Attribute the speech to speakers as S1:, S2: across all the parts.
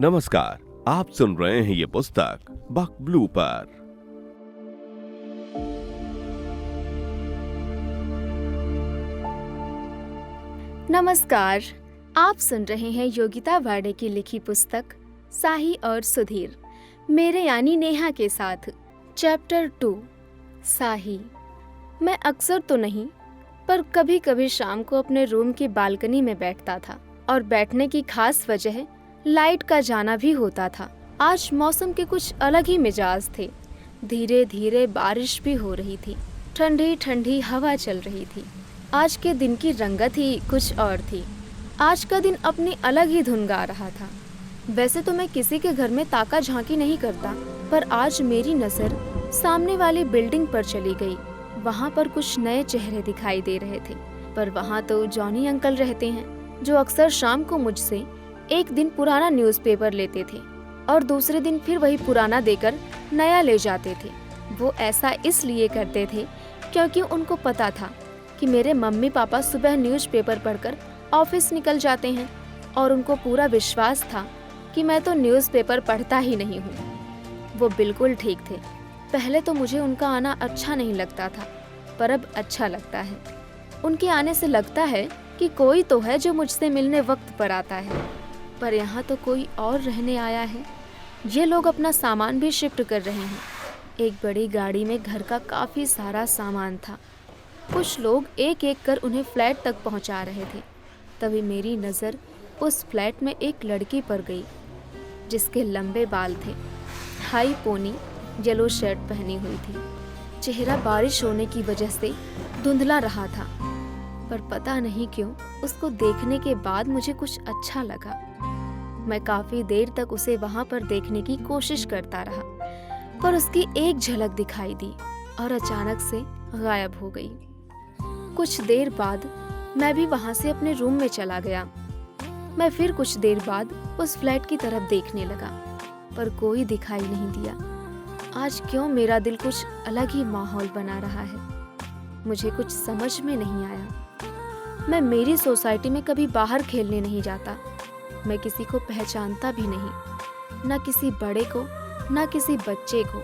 S1: नमस्कार, आप सुन रहे हैं ये पुस्तक बक ब्लू पर।
S2: नमस्कार, आप सुन रहे हैं योगिता वाडे की लिखी पुस्तक साही और सुधीर, मेरे यानी नेहा के साथ। चैप्टर 2, साही। मैं अक्सर तो नहीं, पर कभी कभी शाम को अपने रूम की बालकनी में बैठता था, और बैठने की खास वजह लाइट का जाना भी होता था। आज मौसम के कुछ अलग ही मिजाज थे। धीरे धीरे बारिश भी हो रही थी, ठंडी ठंडी हवा चल रही थी। आज के दिन की रंगत ही कुछ और थी। आज का दिन अपनी अलग ही धुन गा रहा था। वैसे तो मैं किसी के घर में ताका झांकी नहीं करता, पर आज मेरी नज़र सामने वाली बिल्डिंग पर चली गई। वहाँ पर कुछ नए चेहरे दिखाई दे रहे थे, पर वहाँ तो जॉनी अंकल रहते हैं, जो अक्सर शाम को मुझसे एक दिन पुराना न्यूज़पेपर लेते थे और दूसरे दिन फिर वही पुराना देकर नया ले जाते थे। वो ऐसा इसलिए करते थे क्योंकि उनको पता था कि मेरे मम्मी पापा सुबह न्यूज़पेपर पढ़कर ऑफिस निकल जाते हैं, और उनको पूरा विश्वास था कि मैं तो न्यूज़पेपर पढ़ता ही नहीं हूँ। वो बिल्कुल ठीक थे। पहले तो मुझे उनका आना अच्छा नहीं लगता था, पर अब अच्छा लगता है। उनके आने से लगता है कि कोई तो है जो मुझसे मिलने वक्त पर आता है। पर यहाँ तो कोई और रहने आया है। ये लोग अपना सामान भी शिफ्ट कर रहे हैं। एक बड़ी गाड़ी में घर का काफ़ी सारा सामान था। कुछ लोग एक एक कर उन्हें फ्लैट तक पहुँचा रहे थे। तभी मेरी नज़र उस फ्लैट में एक लड़की पर गई, जिसके लंबे बाल थे, हाई पोनी येलो शर्ट पहनी हुई थी। चेहरा बारिश होने की वजह से धुंधला रहा था, पर पता नहीं क्यों उसको देखने के बाद मुझे कुछ अच्छा लगा। मैं काफ़ी देर तक उसे वहाँ पर देखने की कोशिश करता रहा, पर उसकी एक झलक दिखाई दी और अचानक से गायब हो गई। कुछ देर बाद मैं भी वहाँ से अपने रूम में चला गया। मैं फिर कुछ देर बाद उस फ्लैट की तरफ देखने लगा, पर कोई दिखाई नहीं दिया। आज क्यों मेरा दिल कुछ अलग ही माहौल बना रहा है, मुझे कुछ समझ में नहीं आया। मैं मेरी सोसाइटी में कभी बाहर खेलने नहीं जाता। मैं किसी को पहचानता भी नहीं, ना किसी बड़े को ना किसी बच्चे को,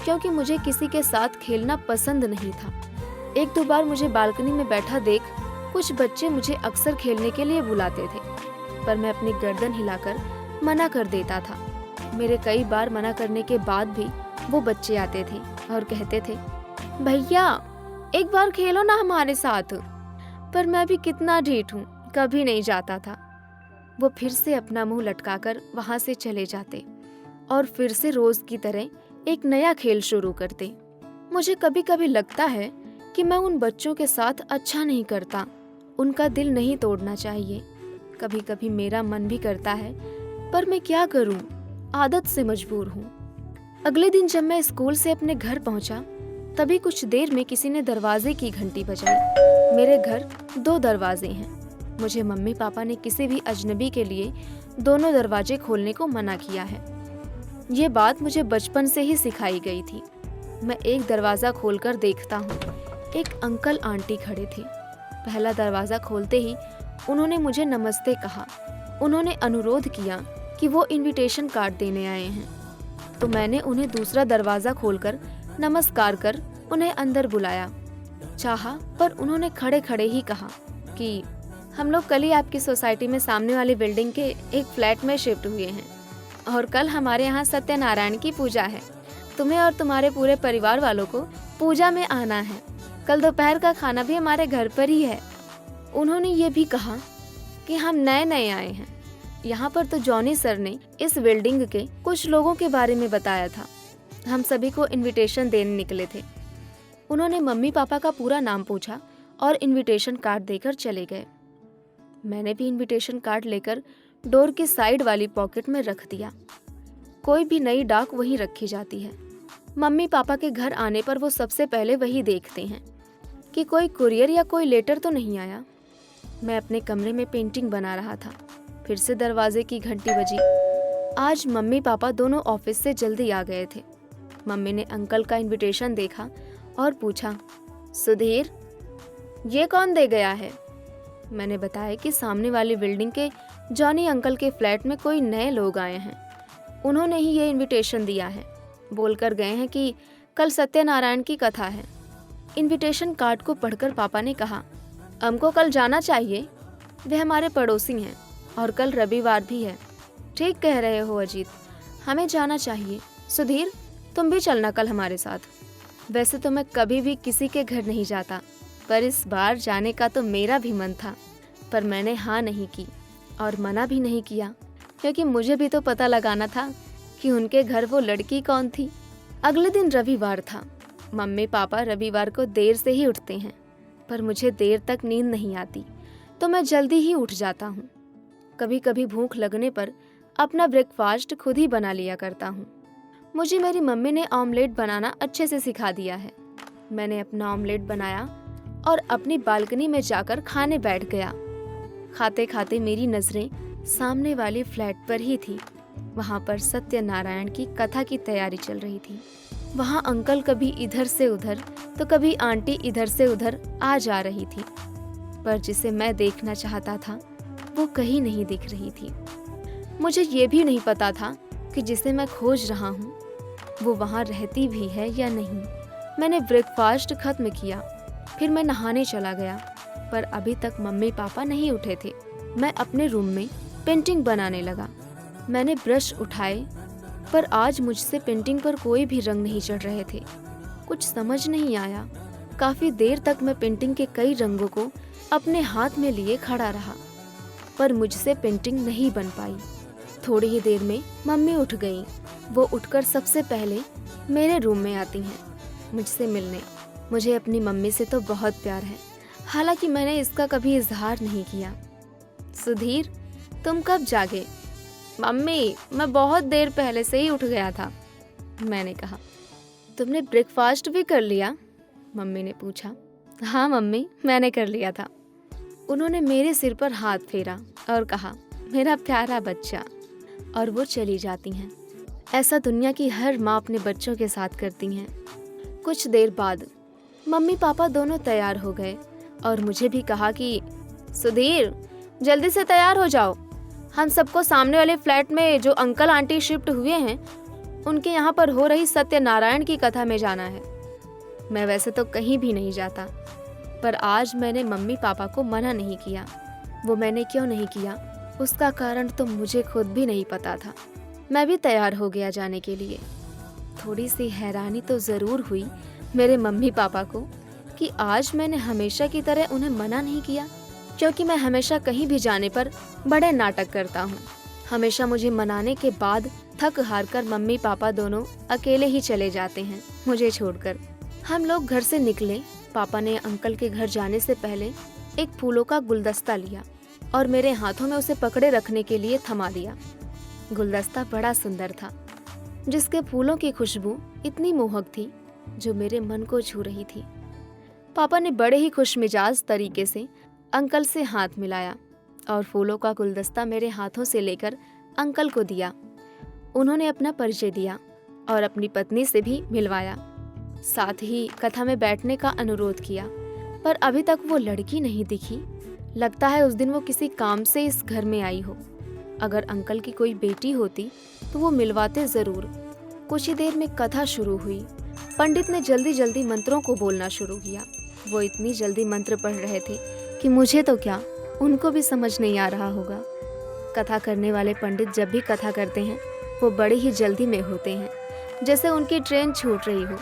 S2: क्योंकि मुझे किसी के साथ खेलना पसंद नहीं था। एक दो बार मुझे बालकनी में बैठा देख कुछ बच्चे मुझे अक्सर खेलने के लिए बुलाते थे, पर मैं अपनी गर्दन हिलाकर मना कर देता था। मेरे कई बार मना करने के बाद भी वो बच्चे आते थे और कहते थे, भैया एक बार खेलो ना हमारे साथ। पर मैं भी कितना ढीठ हूँ, कभी नहीं जाता था। वो फिर से अपना मुंह लटकाकर वहाँ से चले जाते और फिर से रोज की तरह एक नया खेल शुरू करते। मुझे कभी कभी लगता है कि मैं उन बच्चों के साथ अच्छा नहीं करता। उनका दिल नहीं तोड़ना चाहिए। कभी कभी मेरा मन भी करता है, पर मैं क्या करूं, आदत से मजबूर हूं। अगले दिन जब मैं स्कूल से अपने घर पहुंचा, तभी कुछ देर में किसी ने दरवाजे की घंटी बजाई। मेरे घर 2 दरवाजे हैं। मुझे मम्मी पापा ने किसी भी अजनबी के लिए दोनों दरवाजे खोलने को मना किया है। ये बात मुझे बचपन से ही सिखाई गई थी। मैं एक दरवाज़ा खोलकर देखता हूँ। एक अंकल आंटी खड़े थे। पहला दरवाज़ा खोलते ही उन्होंने मुझे नमस्ते कहा। उन्होंने अनुरोध किया कि वो इनविटेशन कार्ड देने आए हैं, तो मैंने उन्हें दूसरा दरवाज़ा खोलकर नमस्कार कर उन्हें अंदर बुलाया चाहा, पर उन्होंने खड़े खड़े ही कहा कि हम लोग कल ही आपकी सोसाइटी में सामने वाली बिल्डिंग के एक फ्लैट में शिफ्ट हुए हैं, और कल हमारे यहाँ सत्यनारायण की पूजा है। तुम्हें और तुम्हारे पूरे परिवार वालों को पूजा में आना है। कल दोपहर का खाना भी हमारे घर पर ही है। उन्होंने ये भी कहा कि हम नए नए आए हैं। यहाँ पर तो जॉनी सर ने इस बिल्डिंग के कुछ लोगों के बारे में बताया था। हम सभी को इनविटेशन देने निकले थे। उन्होंने मम्मी पापा का पूरा नाम पूछा और इनविटेशन कार्ड देकर चले गए। मैंने भी इनविटेशन कार्ड लेकर डोर की साइड वाली पॉकेट में रख दिया। कोई भी नई डाक वहीं रखी जाती है। मम्मी पापा के घर आने पर वो सबसे पहले वही देखते हैं कि कोई कुरियर या कोई लेटर तो नहीं आया। मैं अपने कमरे में पेंटिंग बना रहा था। फिर से दरवाजे की घंटी बजी। आज मम्मी पापा दोनों ऑफिस से जल्दी आ गए थे। मम्मी ने अंकल का इनविटेशन देखा और पूछा, सुधीर ये कौन दे गया है? मैंने बताया कि सामने वाली बिल्डिंग के जॉनी अंकल के फ्लैट में कोई नए लोग आए हैं। उन्होंने ही ये इनविटेशन दिया है। बोलकर गए हैं कि कल सत्यनारायण की कथा है। इनविटेशन कार्ड को पढ़कर पापा ने कहा, हमको कल जाना चाहिए। वे हमारे पड़ोसी हैं और कल रविवार भी है। ठीक कह रहे हो अजीत, हमें जाना चाहिए। सुधीर, तुम भी चलना कल हमारे साथ। वैसे तो मैं कभी भी किसी के घर नहीं जाता, पर इस बार जाने का तो मेरा भी मन था, पर मैंने हाँ नहीं की और मना भी नहीं किया, क्योंकि मुझे भी तो पता लगाना था कि उनके घर वो लड़की कौन थी। अगले दिन रविवार था। मम्मी पापा रविवार को देर से ही उठते हैं, पर मुझे देर तक नींद नहीं आती, तो मैं जल्दी ही उठ जाता हूँ। कभी कभी भूख लगने पर अपना ब्रेकफास्ट खुद ही बना लिया करता हूँ। मुझे मेरी मम्मी ने ऑमलेट बनाना अच्छे से सिखा दिया है। मैंने अपना ऑमलेट बनाया और अपनी बालकनी में जाकर खाने बैठ गया। खाते खाते मेरी नज़रें सामने वाली फ्लैट पर ही थी। वहाँ पर सत्यनारायण की कथा की तैयारी चल रही थी। वहाँ अंकल कभी इधर से उधर तो कभी आंटी इधर से उधर आ जा रही थी, पर जिसे मैं देखना चाहता था वो कहीं नहीं दिख रही थी। मुझे ये भी नहीं पता था कि जिसे मैं खोज रहा हूँ वो वहाँ रहती भी है या नहीं। मैंने ब्रेकफास्ट खत्म किया, फिर मैं नहाने चला गया, पर अभी तक मम्मी पापा नहीं उठे थे। मैं अपने रूम में पेंटिंग बनाने लगा। मैंने ब्रश उठाए, पर आज मुझसे पेंटिंग पर कोई भी रंग नहीं चढ़ रहे थे। कुछ समझ नहीं आया। काफ़ी देर तक मैं पेंटिंग के कई रंगों को अपने हाथ में लिए खड़ा रहा, पर मुझसे पेंटिंग नहीं बन पाई। थोड़ी ही देर में मम्मी उठ गई। वो उठकर सबसे पहले मेरे रूम में आती हैं मुझसे मिलने। मुझे अपनी मम्मी से तो बहुत प्यार है, हालांकि मैंने इसका कभी इजहार नहीं किया। सुधीर, तुम कब जागे? मम्मी, मैं बहुत देर पहले से ही उठ गया था, मैंने कहा। तुमने ब्रेकफास्ट भी कर लिया? मम्मी ने पूछा। हाँ मम्मी, मैंने कर लिया था। उन्होंने मेरे सिर पर हाथ फेरा और कहा, मेरा प्यारा बच्चा, और वो चली जाती हैं। ऐसा दुनिया की हर माँ अपने बच्चों के साथ करती हैं। कुछ देर बाद मम्मी पापा दोनों तैयार हो गए और मुझे भी कहा कि सुधीर, जल्दी से तैयार हो जाओ, हम सबको सामने वाले फ्लैट में जो अंकल आंटी शिफ्ट हुए हैं उनके यहाँ पर हो रही सत्यनारायण की कथा में जाना है। मैं वैसे तो कहीं भी नहीं जाता, पर आज मैंने मम्मी पापा को मना नहीं किया। वो मैंने क्यों नहीं किया उसका कारण तो मुझे खुद भी नहीं पता था। मैं भी तैयार हो गया जाने के लिए। थोड़ी सी हैरानी तो ज़रूर हुई मेरे मम्मी पापा को कि आज मैंने हमेशा की तरह उन्हें मना नहीं किया, क्योंकि मैं हमेशा कहीं भी जाने पर बड़े नाटक करता हूँ। हमेशा मुझे मनाने के बाद थक हार कर मम्मी पापा दोनों अकेले ही चले जाते हैं मुझे छोड़कर। हम लोग घर से निकले। पापा ने अंकल के घर जाने से पहले एक फूलों का गुलदस्ता लिया और मेरे हाथों में उसे पकड़े रखने के लिए थमा दिया। गुलदस्ता बड़ा सुंदर था, जिसके फूलों की खुशबू इतनी मोहक थी जो मेरे मन को छू रही थी। पापा ने बड़े ही खुशमिजाज तरीके से अंकल से हाथ मिलाया और फूलों का गुलदस्ता मेरे हाथों से लेकर अंकल को दिया। उन्होंने अपना परिचय दिया और अपनी पत्नी से भी मिलवाया। साथ ही कथा में बैठने का अनुरोध किया, पर अभी तक वो लड़की नहीं दिखी। लगता है उस दिन वो किसी काम से इस घर में आई हो। अगर अंकल की कोई बेटी होती तो वो मिलवाते ज़रूर। कुछ ही देर में कथा शुरू हुई। पंडित ने जल्दी जल्दी मंत्रों को बोलना शुरू किया। वो इतनी जल्दी मंत्र पढ़ रहे थे कि मुझे तो क्या, उनको भी समझ नहीं आ रहा होगा। कथा करने वाले पंडित जब भी कथा करते हैं वो बड़ी ही जल्दी में होते हैं, जैसे उनकी ट्रेन छूट रही हो।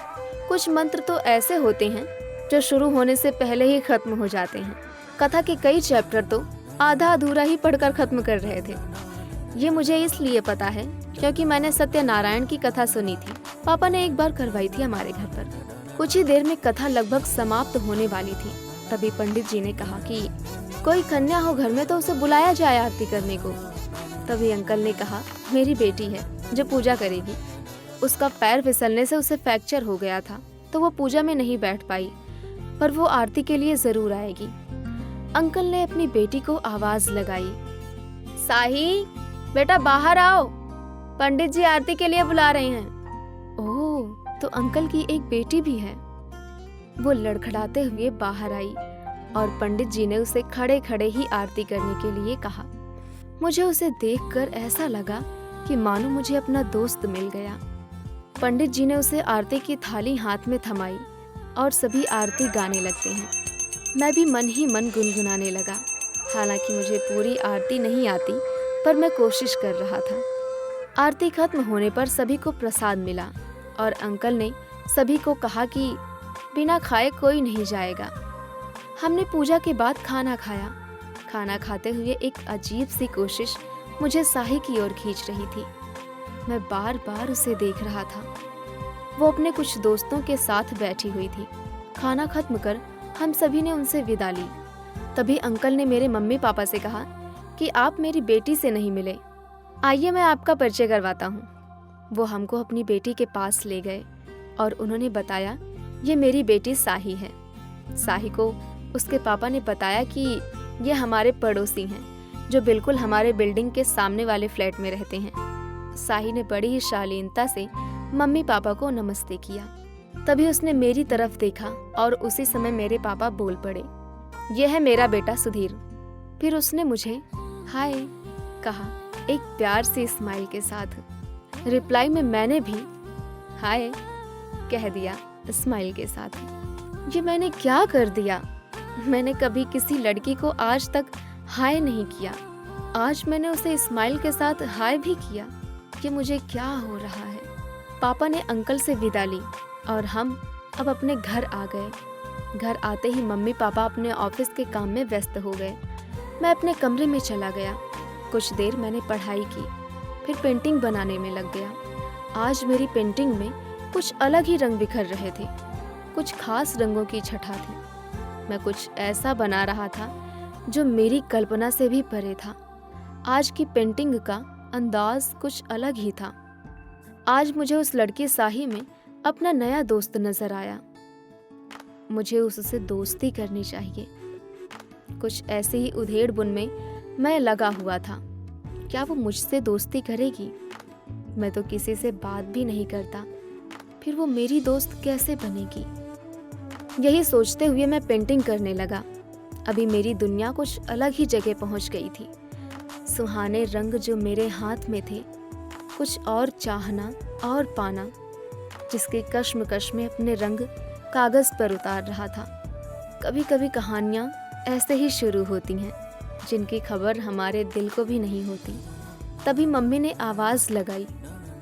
S2: कुछ मंत्र तो ऐसे होते हैं जो शुरू होने से पहले ही खत्म हो जाते हैं। कथा के कई चैप्टर तो आधा अधूरा ही पढ़कर खत्म कर रहे थे। ये मुझे इसलिए पता है क्योंकि मैंने सत्यनारायण की कथा सुनी थी। पापा ने एक बार करवाई थी हमारे घर पर। कुछ ही देर में कथा लगभग समाप्त होने वाली थी। तभी पंडित जी ने कहा कि कोई कन्या हो घर में तो उसे बुलाया जाए आरती करने को। तभी अंकल ने कहा, मेरी बेटी है जो पूजा करेगी। उसका पैर फिसलने से उसे फ्रैक्चर हो गया था, तो वो पूजा में नहीं बैठ पाई, पर वो आरती के लिए जरूर आएगी। अंकल ने अपनी बेटी को आवाज लगाई, साही बेटा बाहर आओ, पंडित जी आरती के लिए बुला रहे हैं। ओह, तो अंकल की एक बेटी भी है। वो लड़खड़ाते हुए बाहर आई और पंडित जी ने उसे खड़े खड़े ही आरती करने के लिए कहा। मुझे उसे देखकर ऐसा लगा कि मानो मुझे अपना दोस्त मिल गया। पंडित जी ने उसे आरती की थाली हाथ में थमाई और सभी आरती गाने लगते हैं। मैं भी मन ही मन गुनगुनाने लगा। हालांकि मुझे पूरी आरती नहीं आती, पर मैं कोशिश कर रहा था। आरती खत्म होने पर सभी को प्रसाद मिला और अंकल ने सभी को कहा कि बिना खाए कोई नहीं जाएगा। हमने पूजा के बाद खाना खाया। खाना खाते हुए एक अजीब सी कोशिश मुझे साही की ओर खींच रही थी। मैं बार बार उसे देख रहा था। वो अपने कुछ दोस्तों के साथ बैठी हुई थी। खाना खत्म कर हम सभी ने उनसे विदा ली। तभी अंकल ने मेरे मम्मी पापा से कहा कि आप मेरी बेटी से नहीं मिले, आइए मैं आपका परिचय करवाता हूँ। वो हमको अपनी बेटी के पास ले गए और उन्होंने बताया, ये मेरी बेटी साही है। साही को उसके पापा ने बताया कि ये हमारे पड़ोसी हैं, जो बिल्कुल हमारे बिल्डिंग के सामने वाले फ्लैट में रहते हैं। साही ने बड़ी ही शालीनता से मम्मी पापा को नमस्ते किया। तभी उसने मेरी तरफ देखा और उसी समय मेरे पापा बोल पड़े, यह है मेरा बेटा सुधीर। फिर उसने मुझे हाय कहा, एक प्यार से स्माइल के साथ। रिप्लाई में मैंने भी हाय कह दिया स्माइल के साथ। ये मैंने क्या कर दिया? मैंने कभी किसी लड़की को आज तक हाय नहीं किया। आज मैंने उसे स्माइल के साथ हाय भी किया। कि मुझे क्या हो रहा है? पापा ने अंकल से विदा ली और हम अब अपने घर आ गए। घर आते ही मम्मी पापा अपने ऑफिस के काम में व्यस्त हो गए। मैं अपने कमरे में चला गया। कुछ देर मैंने पढ़ाई की, फिर पेंटिंग बनाने में लग गया। आज मेरी पेंटिंग में कुछ अलग ही रंग बिखर रहे थे। कुछ खास रंगों की छटा थी। मैं कुछ ऐसा बना रहा था जो मेरी कल्पना से भी परे था। आज की पेंटिंग का अंदाज कुछ अलग ही था। आज मुझे उस लड़की साही में अपना नया दोस्त नजर आया। मुझे उससे दोस्ती करनी चाहिए। कुछ ऐसे ही उधेड़-बुन में मैं लगा हुआ था। क्या वो मुझसे दोस्ती करेगी? मैं तो किसी से बात भी नहीं करता, फिर वो मेरी दोस्त कैसे बनेगी? यही सोचते हुए मैं पेंटिंग करने लगा। अभी मेरी दुनिया कुछ अलग ही जगह पहुंच गई थी। सुहाने रंग जो मेरे हाथ में थे, कुछ और चाहना और पाना, जिसके कश्मकश में अपने रंग कागज पर उतार रहा था। कभी कभी कहानियाँ ऐसे ही शुरू होती हैं, जिनकी खबर हमारे दिल को भी नहीं होती। तभी मम्मी ने आवाज़ लगाई,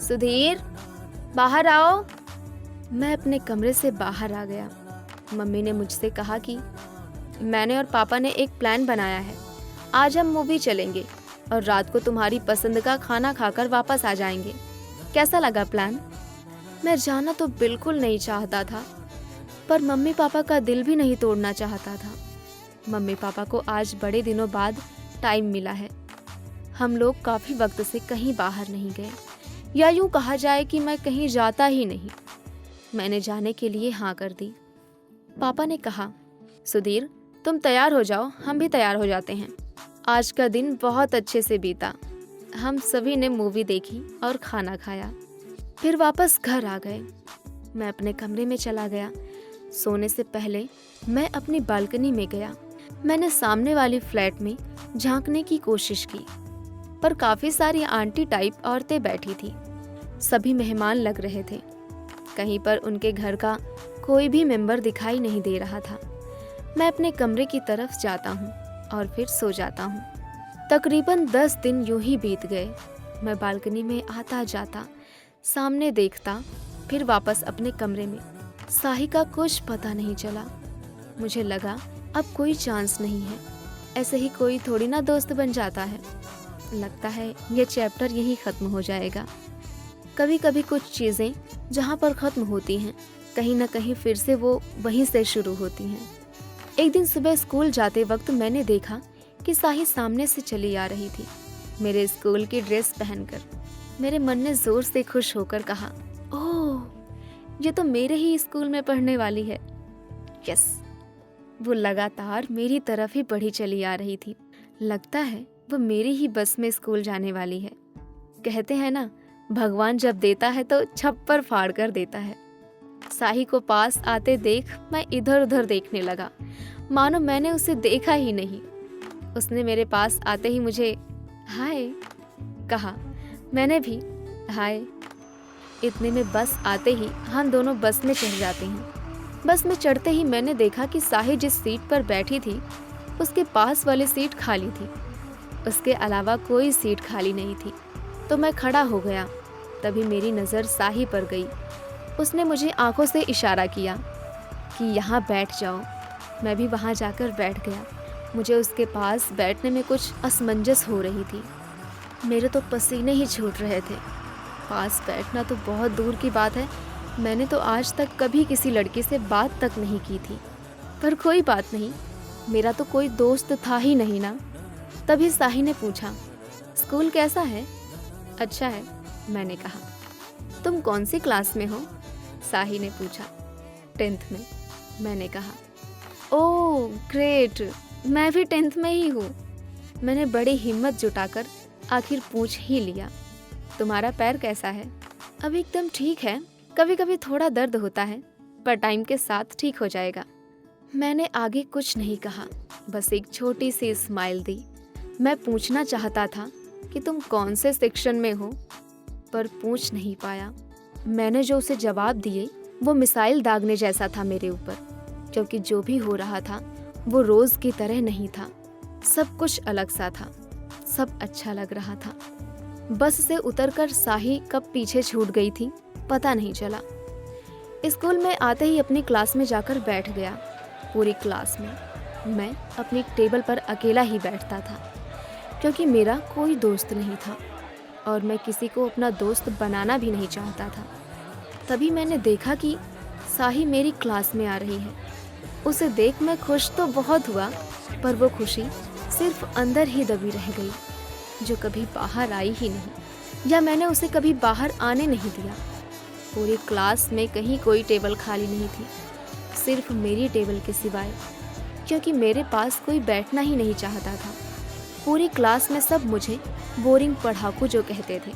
S2: सुधीर बाहर आओ। मैं अपने कमरे से बाहर आ गया। मम्मी ने मुझसे कहा कि मैंने और पापा ने एक प्लान बनाया है। आज हम मूवी चलेंगे और रात को तुम्हारी पसंद का खाना खाकर वापस आ जाएंगे। कैसा लगा प्लान? मैं जाना तो बिल्कुल नहीं चाहता था, पर मम्मी पापा का दिल भी नहीं तोड़ना चाहता था। मम्मी पापा को आज बड़े दिनों बाद टाइम मिला है। हम लोग काफ़ी वक्त से कहीं बाहर नहीं गए, या यूँ कहा जाए कि मैं कहीं जाता ही नहीं। मैंने जाने के लिए हाँ कर दी। पापा ने कहा, सुधीर तुम तैयार हो जाओ, हम भी तैयार हो जाते हैं। आज का दिन बहुत अच्छे से बीता। हम सभी ने मूवी देखी और खाना खाया, फिर वापस घर आ गए। मैं अपने कमरे में चला गया। सोने से पहले मैं अपनी बालकनी में गया। मैंने सामने वाली फ्लैट में झांकने की कोशिश की, पर काफ़ी सारी आंटी टाइप औरतें बैठी थी। सभी मेहमान लग रहे थे। कहीं पर उनके घर का कोई भी मेंबर दिखाई नहीं दे रहा था। मैं अपने कमरे की तरफ जाता हूँ और फिर सो जाता हूँ। तकरीबन 10 दिन यूं ही बीत गए। मैं बालकनी में आता जाता, सामने देखता, फिर वापस अपने कमरे में। साही का कुछ पता नहीं चला। मुझे लगा अब कोई चांस नहीं है। ऐसे ही कोई थोड़ी ना दोस्त बन जाता है। लगता है ये चैप्टर यहीं ख़त्म हो जाएगा। कभी कभी कुछ चीज़ें जहाँ पर ख़त्म होती हैं, कहीं ना कहीं फिर से वो वहीं से शुरू होती हैं। एक दिन सुबह स्कूल जाते वक्त मैंने देखा कि साही सामने से चली आ रही थी, मेरे स्कूल की ड्रेस पहनकर। मेरे मन ने ज़ोर से खुश होकर कहा, ओह, ये तो मेरे ही स्कूल में पढ़ने वाली है। यस। वो लगातार मेरी तरफ ही बढ़ी चली आ रही थी। लगता है वो मेरी ही बस में स्कूल जाने वाली है। कहते हैं ना, भगवान जब देता है तो छप्पर फाड़ कर देता है। साही को पास आते देख मैं इधर उधर देखने लगा, मानो मैंने उसे देखा ही नहीं। उसने मेरे पास आते ही मुझे हाय कहा। मैंने भी हाय। इतने में बस आते ही हम दोनों बस में चढ़ जाते हैं। बस में चढ़ते ही मैंने देखा कि साही जिस सीट पर बैठी थी उसके पास वाली सीट खाली थी। उसके अलावा कोई सीट खाली नहीं थी। तो मैं खड़ा हो गया। तभी मेरी नज़र साही पर गई। उसने मुझे आंखों से इशारा किया कि यहाँ बैठ जाओ। मैं भी वहाँ जाकर बैठ गया। मुझे उसके पास बैठने में कुछ असमंजस हो रही थी। मेरे तो पसीने ही छूट रहे थे। पास बैठना तो बहुत दूर की बात है, मैंने तो आज तक कभी किसी लड़की से बात तक नहीं की थी। पर कोई बात नहीं, मेरा तो कोई दोस्त था ही नहीं ना। तभी साही ने पूछा, स्कूल कैसा है? अच्छा है, मैंने कहा। तुम कौन सी क्लास में हो? साही ने पूछा। 10th में, मैंने कहा। ओह ग्रेट, मैं भी 10th में ही हूँ। मैंने बड़ी हिम्मत जुटाकर आखिर पूछ ही लिया। तुम्हारा पैर कैसा है? अब एकदम ठीक है, कभी कभी थोड़ा दर्द होता है, पर टाइम के साथ ठीक हो जाएगा। मैंने आगे कुछ नहीं कहा, बस एक छोटी सी स्माइल दी। मैं पूछना चाहता था कि तुम कौन से सेक्शन में हो, पर पूछ नहीं पाया। मैंने जो उसे जवाब दिए वो मिसाइल दागने जैसा था मेरे ऊपर, क्योंकि जो भी हो रहा था वो रोज की तरह नहीं था। सब कुछ अलग सा था, सब अच्छा लग रहा था। बस से उतरकर साही कब पीछे छूट गई थी पता नहीं चला। स्कूल में आते ही अपनी क्लास में जाकर बैठ गया। पूरी क्लास में मैं अपनी टेबल पर अकेला ही बैठता था, क्योंकि मेरा कोई दोस्त नहीं था और मैं किसी को अपना दोस्त बनाना भी नहीं चाहता था। तभी मैंने देखा कि साही मेरी क्लास में आ रही है। उसे देख मैं खुश तो बहुत हुआ, पर वो खुशी सिर्फ अंदर ही दबी रह गई, जो कभी बाहर आई ही नहीं, या मैंने उसे कभी बाहर आने नहीं दिया। पूरी क्लास में कहीं कोई टेबल खाली नहीं थी, सिर्फ मेरी टेबल के सिवाय, क्योंकि मेरे पास कोई बैठना ही नहीं चाहता था। पूरी क्लास में सब मुझे बोरिंग पढ़ाकू जो कहते थे।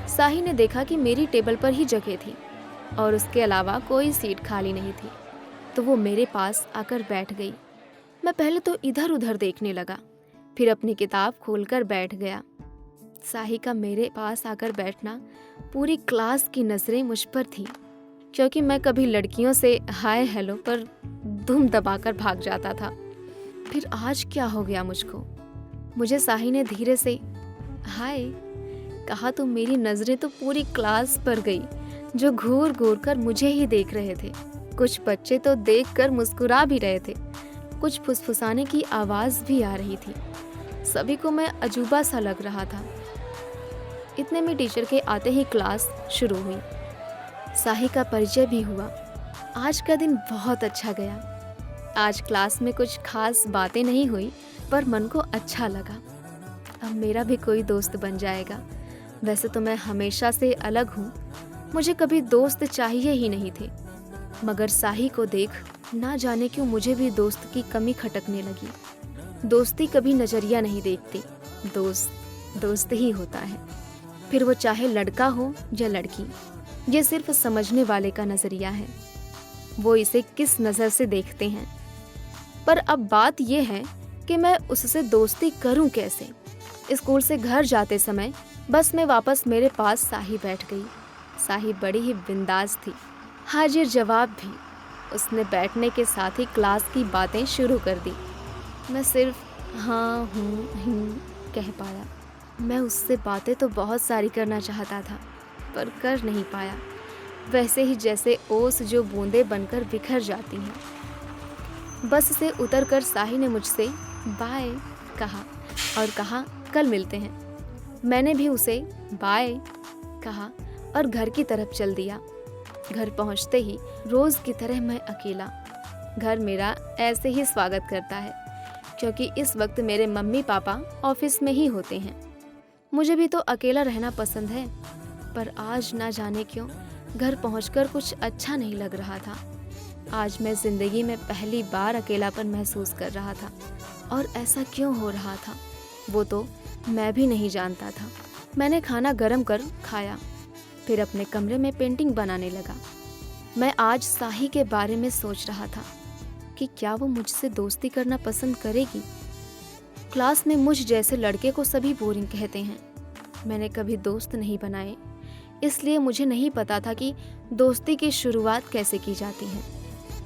S2: साही ने देखा कि मेरी टेबल पर ही जगह थी और उसके अलावा कोई सीट खाली नहीं थी, तो वो मेरे पास आकर बैठ गई। मैं पहले तो इधर उधर देखने लगा, फिर अपनी किताब खोलकर बैठ गया। साही का मेरे पास आकर बैठना, पूरी क्लास की नज़रें मुझ पर थी, क्योंकि मैं कभी लड़कियों से हाय हेलो पर धूम दबाकर भाग जाता था। फिर आज क्या हो गया मुझको? मुझे साही ने धीरे से हाय कहा तो मेरी नज़रें तो पूरी क्लास पर गई, जो घूर घूर कर मुझे ही देख रहे थे। कुछ बच्चे तो देखकर मुस्कुरा भी रहे थे, कुछ फुसफुसाने की आवाज़ भी आ रही थी। सभी को मैं अजूबा सा लग रहा था। इतने में टीचर के आते ही क्लास शुरू हुई। साही का परिचय भी हुआ। आज का दिन बहुत अच्छा गया। आज क्लास में कुछ खास बातें नहीं हुई, पर मन को अच्छा लगा। अब मेरा भी कोई दोस्त बन जाएगा। वैसे तो मैं हमेशा से अलग हूँ, मुझे कभी दोस्त चाहिए ही नहीं थे, मगर साही को देख ना जाने क्यों मुझे भी दोस्त की कमी खटकने लगी। दोस्ती कभी नज़रिया नहीं देखती, दोस्त ही होता है। फिर वो चाहे लड़का हो या लड़की, ये सिर्फ समझने वाले का नज़रिया है, वो इसे किस नज़र से देखते हैं। पर अब बात ये है कि मैं उससे दोस्ती करूं कैसे। स्कूल से घर जाते समय बस में वापस मेरे पास साही बैठ गई। साही बड़ी ही बिंदास थी, हाजिर जवाब भी। उसने बैठने के साथ ही क्लास की बातें शुरू कर दी। मैं सिर्फ हाँ हूँ कह पाया। मैं उससे बातें तो बहुत सारी करना चाहता था, पर कर नहीं पाया, वैसे ही जैसे ओस जो बूंदें बनकर बिखर जाती हैं। बस से उतरकर साही ने मुझसे बाय कहा और कहा कल मिलते हैं। मैंने भी उसे बाय कहा और घर की तरफ चल दिया। घर पहुंचते ही रोज की तरह मैं अकेला। घर मेरा ऐसे ही स्वागत करता है, क्योंकि इस वक्त मेरे मम्मी पापा ऑफिस में ही होते हैं। मुझे भी तो अकेला रहना पसंद है, पर आज ना जाने क्यों घर पहुंचकर कुछ अच्छा नहीं लग रहा था। आज मैं जिंदगी में पहली बार अकेलापन महसूस कर रहा था, और ऐसा क्यों हो रहा था वो तो मैं भी नहीं जानता था। मैंने खाना गर्म कर खाया, फिर अपने कमरे में पेंटिंग बनाने लगा। मैं आज साही के बारे में सोच रहा था कि क्या वो मुझसे दोस्ती करना पसंद करेगी। क्लास में मुझ जैसे लड़के को सभी बोरिंग कहते हैं। मैंने कभी दोस्त नहीं बनाए, इसलिए मुझे नहीं पता था कि दोस्ती की शुरुआत कैसे की जाती है।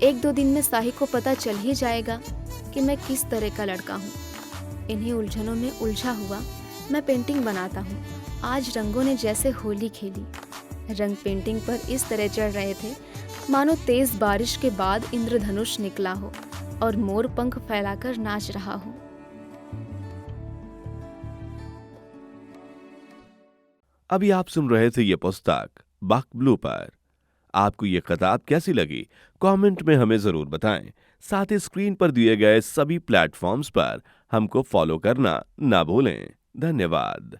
S2: 1-2 दिन में साही को पता चल ही जाएगा कि मैं किस तरह का लड़का हूँ। इन्हीं उलझनों में उलझा हुआ मैं पेंटिंग बनाता हूँ। आज रंगों ने जैसे होली खेली। रंग पेंटिंग पर इस तरह चढ़ रहे थे मानो तेज बारिश के बाद इंद्रधनुष निकला हो और मोर पंख फैलाकर नाच रहा हो।
S1: अभी आप सुन रहे थे ये पुस्तक बक ब्लू पर। आपको ये किताब कैसी लगी कमेंट में हमें जरूर बताएं। साथ ही स्क्रीन पर दिए गए सभी प्लेटफॉर्म्स पर हमको फॉलो करना ना भूलें। धन्यवाद।